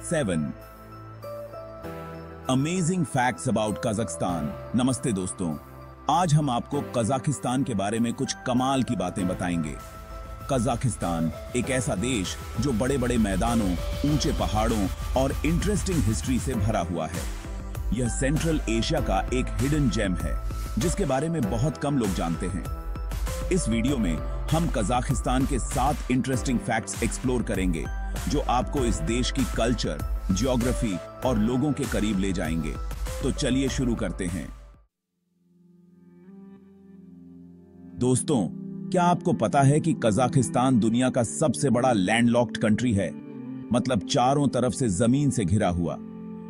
7 amazing facts about Kazakhstan. नमस्ते दोस्तों, आज हम आपको कजाकिस्तान के बारे में कुछ कमाल की बातें बताएंगे। कजाकिस्तान एक ऐसा देश जो बड़े बड़े मैदानों, ऊंचे पहाड़ों और इंटरेस्टिंग हिस्ट्री से भरा हुआ है। यह सेंट्रल एशिया का एक हिडन जेम है जिसके बारे में बहुत कम लोग जानते हैं। इस वीडियो में हम कजाकिस्तान के 7 इंटरेस्टिंग फैक्ट्स एक्सप्लोर करेंगे जो आपको इस देश की कल्चर, ज्योग्राफी और लोगों के करीब ले जाएंगे। तो चलिए शुरू करते हैं। दोस्तों, क्या आपको पता है कि कजाकिस्तान दुनिया का सबसे बड़ा लैंडलॉक्ड कंट्री है, मतलब चारों तरफ से जमीन से घिरा हुआ।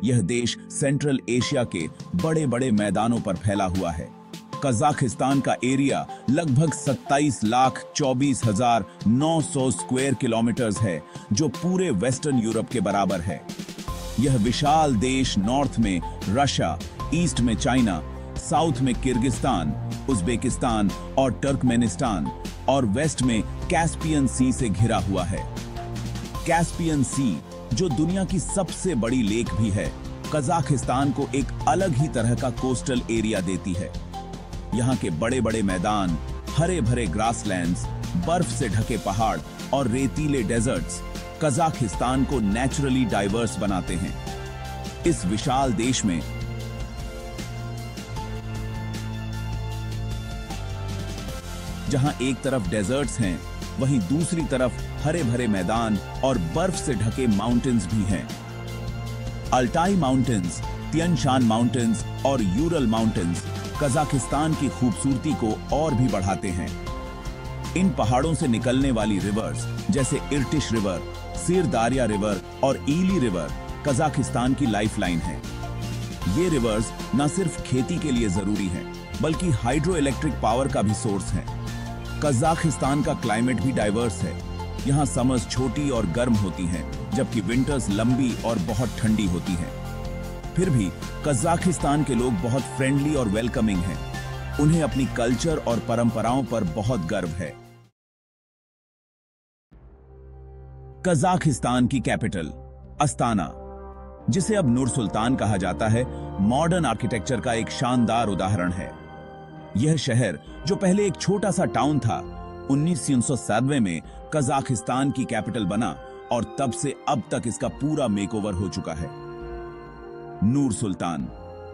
यह देश सेंट्रल एशिया के बड़े बड़े मैदानों पर फैला हुआ है। कजाकिस्तान का एरिया लगभग 27,24,900 स्क्वायर किलोमीटर्स है, जो पूरे वेस्टर्न यूरोप के बराबर है। यह विशाल देश नॉर्थ में रशिया, ईस्ट में चाइना, साउथ में किर्गिस्तान, उज्बेकिस्तान और तुर्कमेनिस्तान और वेस्ट में कैस्पियन सी से घिरा हुआ है। कैस्पियन सी, जो दुनिया की सबसे बड़ी लेक भी है, कजाकिस्तान को एक अलग ही तरह का कोस्टल एरिया देती है। यहाँ के बड़े बड़े मैदान, हरे भरे ग्रासलैंड्स, बर्फ से ढके पहाड़ और रेतीले डेजर्ट्स कजाकिस्तान को नेचुरली डाइवर्स बनाते हैं। इस विशाल देश में जहां एक तरफ डेजर्ट्स हैं, वहीं दूसरी तरफ हरे भरे मैदान और बर्फ से ढके माउंटेन्स भी हैं। Altai mountains, Tian Shan mountains और यूरल माउंटेन्स कजाकिस्तान की खूबसूरती को और भी बढ़ाते हैं। इन पहाड़ों से निकलने वाली रिवर्स जैसे इर्टिश रिवर, सिर दारिया रिवर और ईली रिवर कजाकिस्तान की लाइफलाइन है। ये रिवर्स न सिर्फ खेती के लिए जरूरी हैं, बल्कि हाइड्रो इलेक्ट्रिक पावर का भी सोर्स है। कजाकिस्तान का क्लाइमेट भी डाइवर्स है। यहाँ समर्स छोटी और गर्म होती हैं, जबकि विंटर्स लंबी और बहुत ठंडी होती हैं। फिर भी कजाकिस्तान के लोग बहुत फ्रेंडली और वेलकमिंग हैं। उन्हें अपनी कल्चर और परंपराओं पर बहुत गर्व है। कजाकिस्तान की कैपिटल अस्ताना, जिसे अब नूर सुल्तान कहा जाता है, मॉडर्न आर्किटेक्चर का एक शानदार उदाहरण है। यह शहर, जो पहले एक छोटा सा टाउन था, 1997 में कजाकिस्तान की कैपिटल बना और तब से अब तक इसका पूरा मेकओवर हो चुका है। नूर सुल्तान,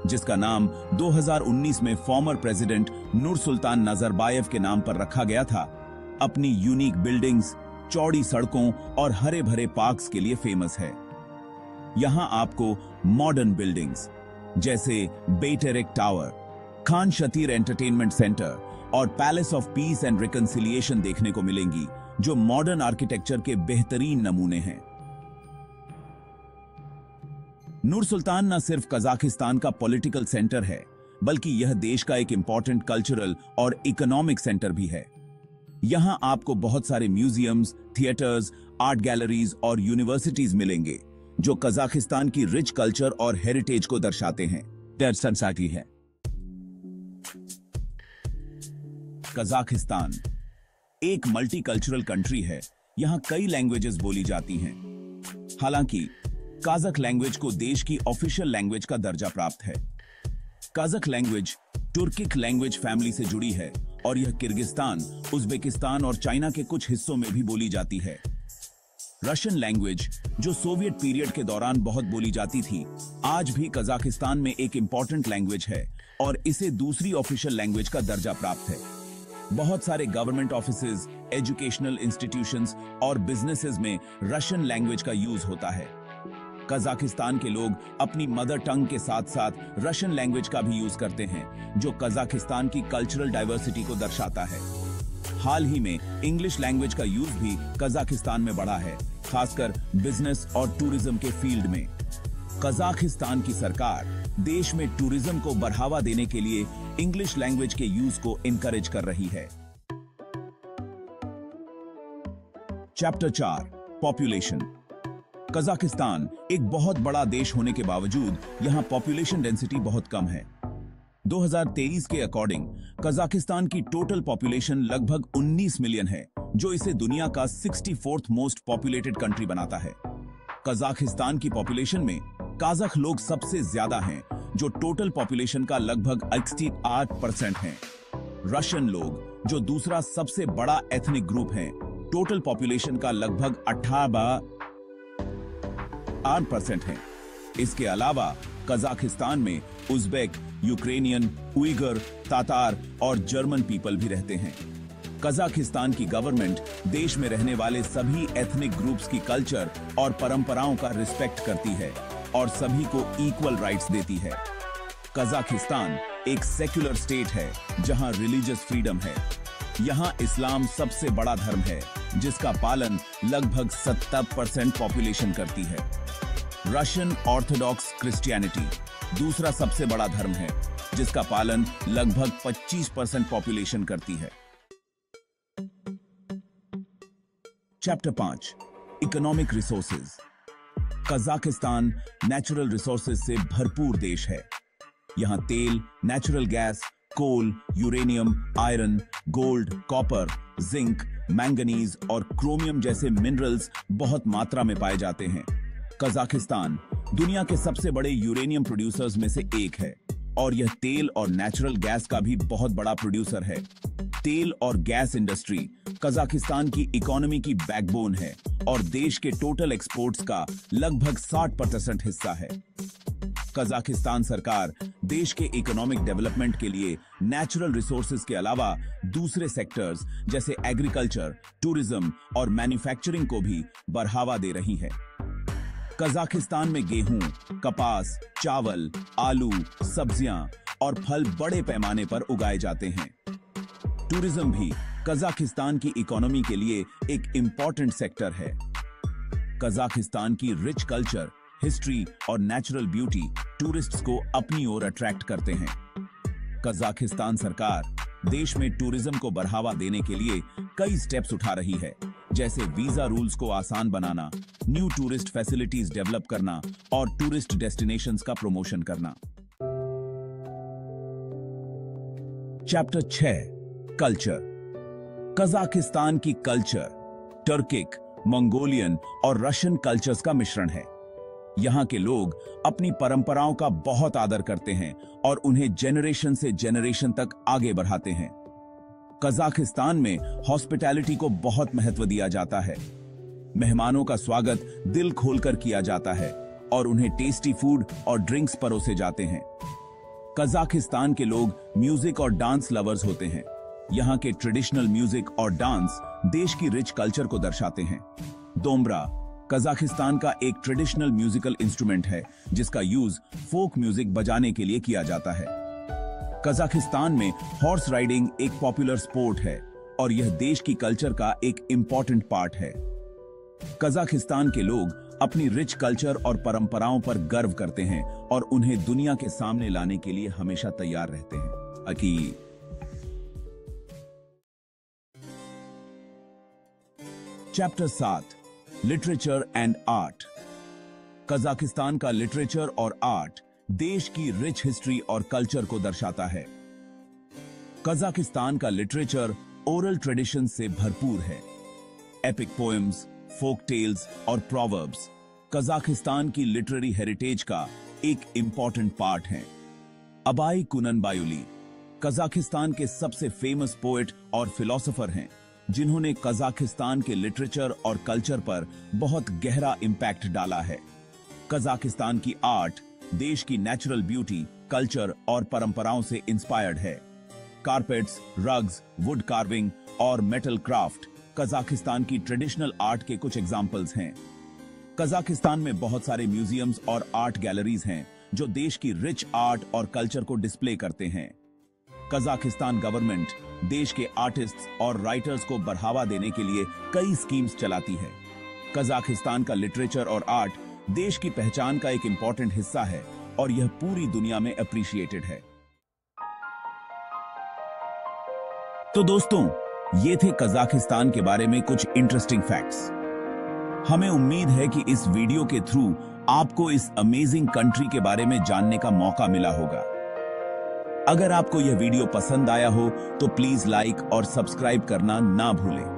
जिसका नाम 2019 में फॉर्मर प्रेसिडेंट नूर सुल्तान नजरबायव के नाम पर रखा गया था, अपनी यूनिक बिल्डिंग्स, चौड़ी सड़कों और हरे भरे पार्क्स के लिए फेमस है। यहां आपको मॉडर्न बिल्डिंग्स जैसे बेटेरिक टावर, खान शतीर एंटरटेनमेंट सेंटर और palace of peace and reconciliation देखने को मिलेंगी, जो मॉडर्न आर्किटेक्चर के बेहतरीन नमूने हैं। नूर सुल्तान न सिर्फ कजाकिस्तान का पॉलिटिकल सेंटर है, बल्कि यह देश का एक इंपॉर्टेंट कल्चरल और इकोनॉमिक सेंटर भी है। यहां आपको बहुत सारे म्यूजियम्स, थिएटर्स, आर्ट गैलरीज और यूनिवर्सिटीज मिलेंगे, जो कजाकिस्तान की रिच कल्चर और हेरिटेज को दर्शाते हैं। संसाटी है। कजाकिस्तान एक मल्टीकल्चरल कंट्री है। यहां कई लैंग्वेजेस बोली जाती हैं। हालांकि काज़क लैंग्वेज को देश की ऑफिशियल लैंग्वेज का दर्जा प्राप्त है। काज़क लैंग्वेज तुर्किक लैंग्वेज फैमिली से जुड़ी है और यह किर्गिस्तान, उज्बेकिस्तान और चाइना के कुछ हिस्सों में भी बोली जाती है। रशियन लैंग्वेज, जो सोवियत पीरियड के दौरान बहुत बोली जाती थी, आज भी कजाकिस्तान में एक इंपॉर्टेंट लैंग्वेज है और इसे दूसरी ऑफिशियल लैंग्वेज का दर्जा प्राप्त है। बहुत सारे गवर्नमेंट ऑफिसेज, एजुकेशनल इंस्टीट्यूशंस और बिजनेसेस में रशियन लैंग्वेज का यूज होता है। कजाकिस्तान के लोग अपनी मदर टंग के साथ साथ रशियन लैंग्वेज का भी यूज करते हैं, जो कजाकिस्तान की कल्चरल डाइवर्सिटी को दर्शाता है। हाल ही में इंग्लिश लैंग्वेज का यूज भी कजाकिस्तान में बढ़ा है, खासकर बिजनेस और टूरिज्म के फील्ड में। कजाकिस्तान की सरकार देश में टूरिज्म को बढ़ावा देने के लिए इंग्लिश लैंग्वेज के यूज को इनकरेज कर रही है। Chapter 4, population. कजाकिस्तान एक बहुत बड़ा देश होने के बावजूद यहां पॉपुलेशन डेंसिटी बहुत कम है। 2023 के अकॉर्डिंग कजाकिस्तान की टोटल पॉपुलेशन लगभग 19 मिलियन है, जो इसे दुनिया का 64th मोस्ट पॉपुलेटेड कंट्री बनाता है। कजाकिस्तान की पॉपुलेशन में काजक लोग सबसे ज्यादा हैं, जो टोटल पॉपुलेशन का लगभग 68% हैं। रशियन लोग, जो दूसरा सबसे बड़ा एथनिक ग्रुप है, टोटल पॉपुलेशन का लगभग 88% हैं। इसके अलावा कजाकिस्तान में उज़्बेक, यूक्रेनियन, उइगर, तातार और जर्मन पीपल भी रहते हैं। कजाकिस्तान की गवर्नमेंट देश में रहने वाले सभी एथनिक ग्रुप्स की कल्चर और परंपराओं का रिस्पेक्ट करती है और सभी को इक्वल राइट्स देती है। कजाकिस्तान एक सेक्युलर स्टेट है जहां रिलीजियस फ्रीडम है। यहां इस्लाम सबसे बड़ा धर्म है, जिसका पालन लगभग 70% पॉपुलेशन करती है। रशियन ऑर्थोडॉक्स क्रिश्चियनिटी दूसरा सबसे बड़ा धर्म है, जिसका पालन लगभग 25% पॉपुलेशन करती है। Chapter 5 economic resources. Kazakhstan natural resources से भरपूर देश है। यहां तेल, natural gas, coal, uranium, iron, gold, copper, zinc, manganese और क्रोमियम जैसे मिनरल्स बहुत मात्रा में पाए जाते हैं। कजाकिस्तान दुनिया के सबसे बड़े यूरेनियम प्रोड्यूसर्स में से एक है और यह तेल और नेचुरल गैस का भी बहुत बड़ा प्रोड्यूसर है। तेल और गैस इंडस्ट्री कजाकिस्तान की इकोनॉमी की बैकबोन है और देश के टोटल एक्सपोर्ट्स का लगभग 60% हिस्सा है। कजाकिस्तान सरकार देश के इकोनॉमिक डेवलपमेंट के लिए नेचुरल रिसोर्सेज के अलावा दूसरे सेक्टर्स जैसे एग्रीकल्चर, टूरिज्म और मैन्युफैक्चरिंग को भी बढ़ावा दे रही है। कजाकिस्तान में गेहूं, कपास, चावल, आलू, सब्जियां और फल बड़े पैमाने पर उगाए जाते हैं। टूरिज्म भी कजाकिस्तान की इकोनॉमी के लिए एक इंपॉर्टेंट सेक्टर है। कजाकिस्तान की रिच कल्चर, हिस्ट्री और नेचुरल ब्यूटी टूरिस्ट्स को अपनी ओर अट्रैक्ट करते हैं। कजाकिस्तान सरकार देश में टूरिज्म को बढ़ावा देने के लिए कई स्टेप्स उठा रही है, जैसे वीजा रूल्स को आसान बनाना, न्यू टूरिस्ट फैसिलिटीज डेवलप करना और टूरिस्ट डेस्टिनेशंस का प्रमोशन करना। Chapter 6 culture. कजाकिस्तान की कल्चर टर्किक, मंगोलियन और रशियन कल्चर्स का मिश्रण है। यहां के लोग अपनी परंपराओं का बहुत आदर करते हैं और उन्हें जेनरेशन से जेनरेशन तक आगे बढ़ाते हैं। कजाकिस्तान में हॉस्पिटैलिटी को बहुत महत्व दिया जाता है। मेहमानों का स्वागत दिल खोलकर किया जाता है और उन्हें टेस्टी फूड और ड्रिंक्स परोसे जाते हैं। कजाकिस्तान के लोग म्यूजिक और डांस लवर्स होते हैं। यहाँ के ट्रेडिशनल म्यूजिक और डांस देश की रिच कल्चर को दर्शाते हैं। दोमरा कजाकिस्तान का एक ट्रेडिशनल म्यूजिकल इंस्ट्रूमेंट है, जिसका यूज फोक म्यूजिक बजाने के लिए किया जाता है। कजाकिस्तान में हॉर्स राइडिंग एक पॉपुलर स्पोर्ट है और यह देश की कल्चर का एक इंपॉर्टेंट पार्ट है। कजाकिस्तान के लोग अपनी रिच कल्चर और परंपराओं पर गर्व करते हैं और उन्हें दुनिया के सामने लाने के लिए हमेशा तैयार रहते हैं। Chapter 7 literature and art. Kazakhstan का लिटरेचर और आर्ट देश की रिच हिस्ट्री और कल्चर को दर्शाता है। कजाकिस्तान का लिटरेचर ओरल ट्रेडिशन से भरपूर है। एपिक पोएम्स, फोक टेल्स और प्रोवर्ब्स कजाकिस्तान की लिटरेरी हेरिटेज का एक इंपॉर्टेंट पार्ट हैं। अबाई कुननबायुली कजाकिस्तान के सबसे फेमस पोएट और फिलोसोफर हैं, जिन्होंने कजाकिस्तान के लिटरेचर और कल्चर पर बहुत गहरा इंपैक्ट डाला है। कजाकिस्तान की आर्ट देश की नेचुरल ब्यूटी, कल्चर और परंपराओं से इंस्पायर्ड है। कारपेट्स, रग्स, वुड कार्विंग और मेटल क्राफ्ट कजाकिस्तान की ट्रेडिशनल आर्ट के कुछ एग्जाम्पल्स हैं। कजाकिस्तान में बहुत सारे म्यूजियम्स और आर्ट गैलरीज हैं, जो देश की रिच आर्ट और कल्चर को डिस्प्ले करते हैं। कजाकिस्तान गवर्नमेंट देश के आर्टिस्ट्स और राइटर्स को बढ़ावा देने के लिए कई स्कीम्स चलाती है। कजाकिस्तान का लिटरेचर और आर्ट देश की पहचान का एक इंपॉर्टेंट हिस्सा है और यह पूरी दुनिया में अप्रिशिएटेड है। तो दोस्तों, ये थे कजाकिस्तान के बारे में कुछ इंटरेस्टिंग फैक्ट्स। हमें उम्मीद है कि इस वीडियो के थ्रू आपको इस अमेजिंग कंट्री के बारे में जानने का मौका मिला होगा। अगर आपको यह वीडियो पसंद आया हो तो प्लीज लाइक और सब्सक्राइब करना ना भूलें।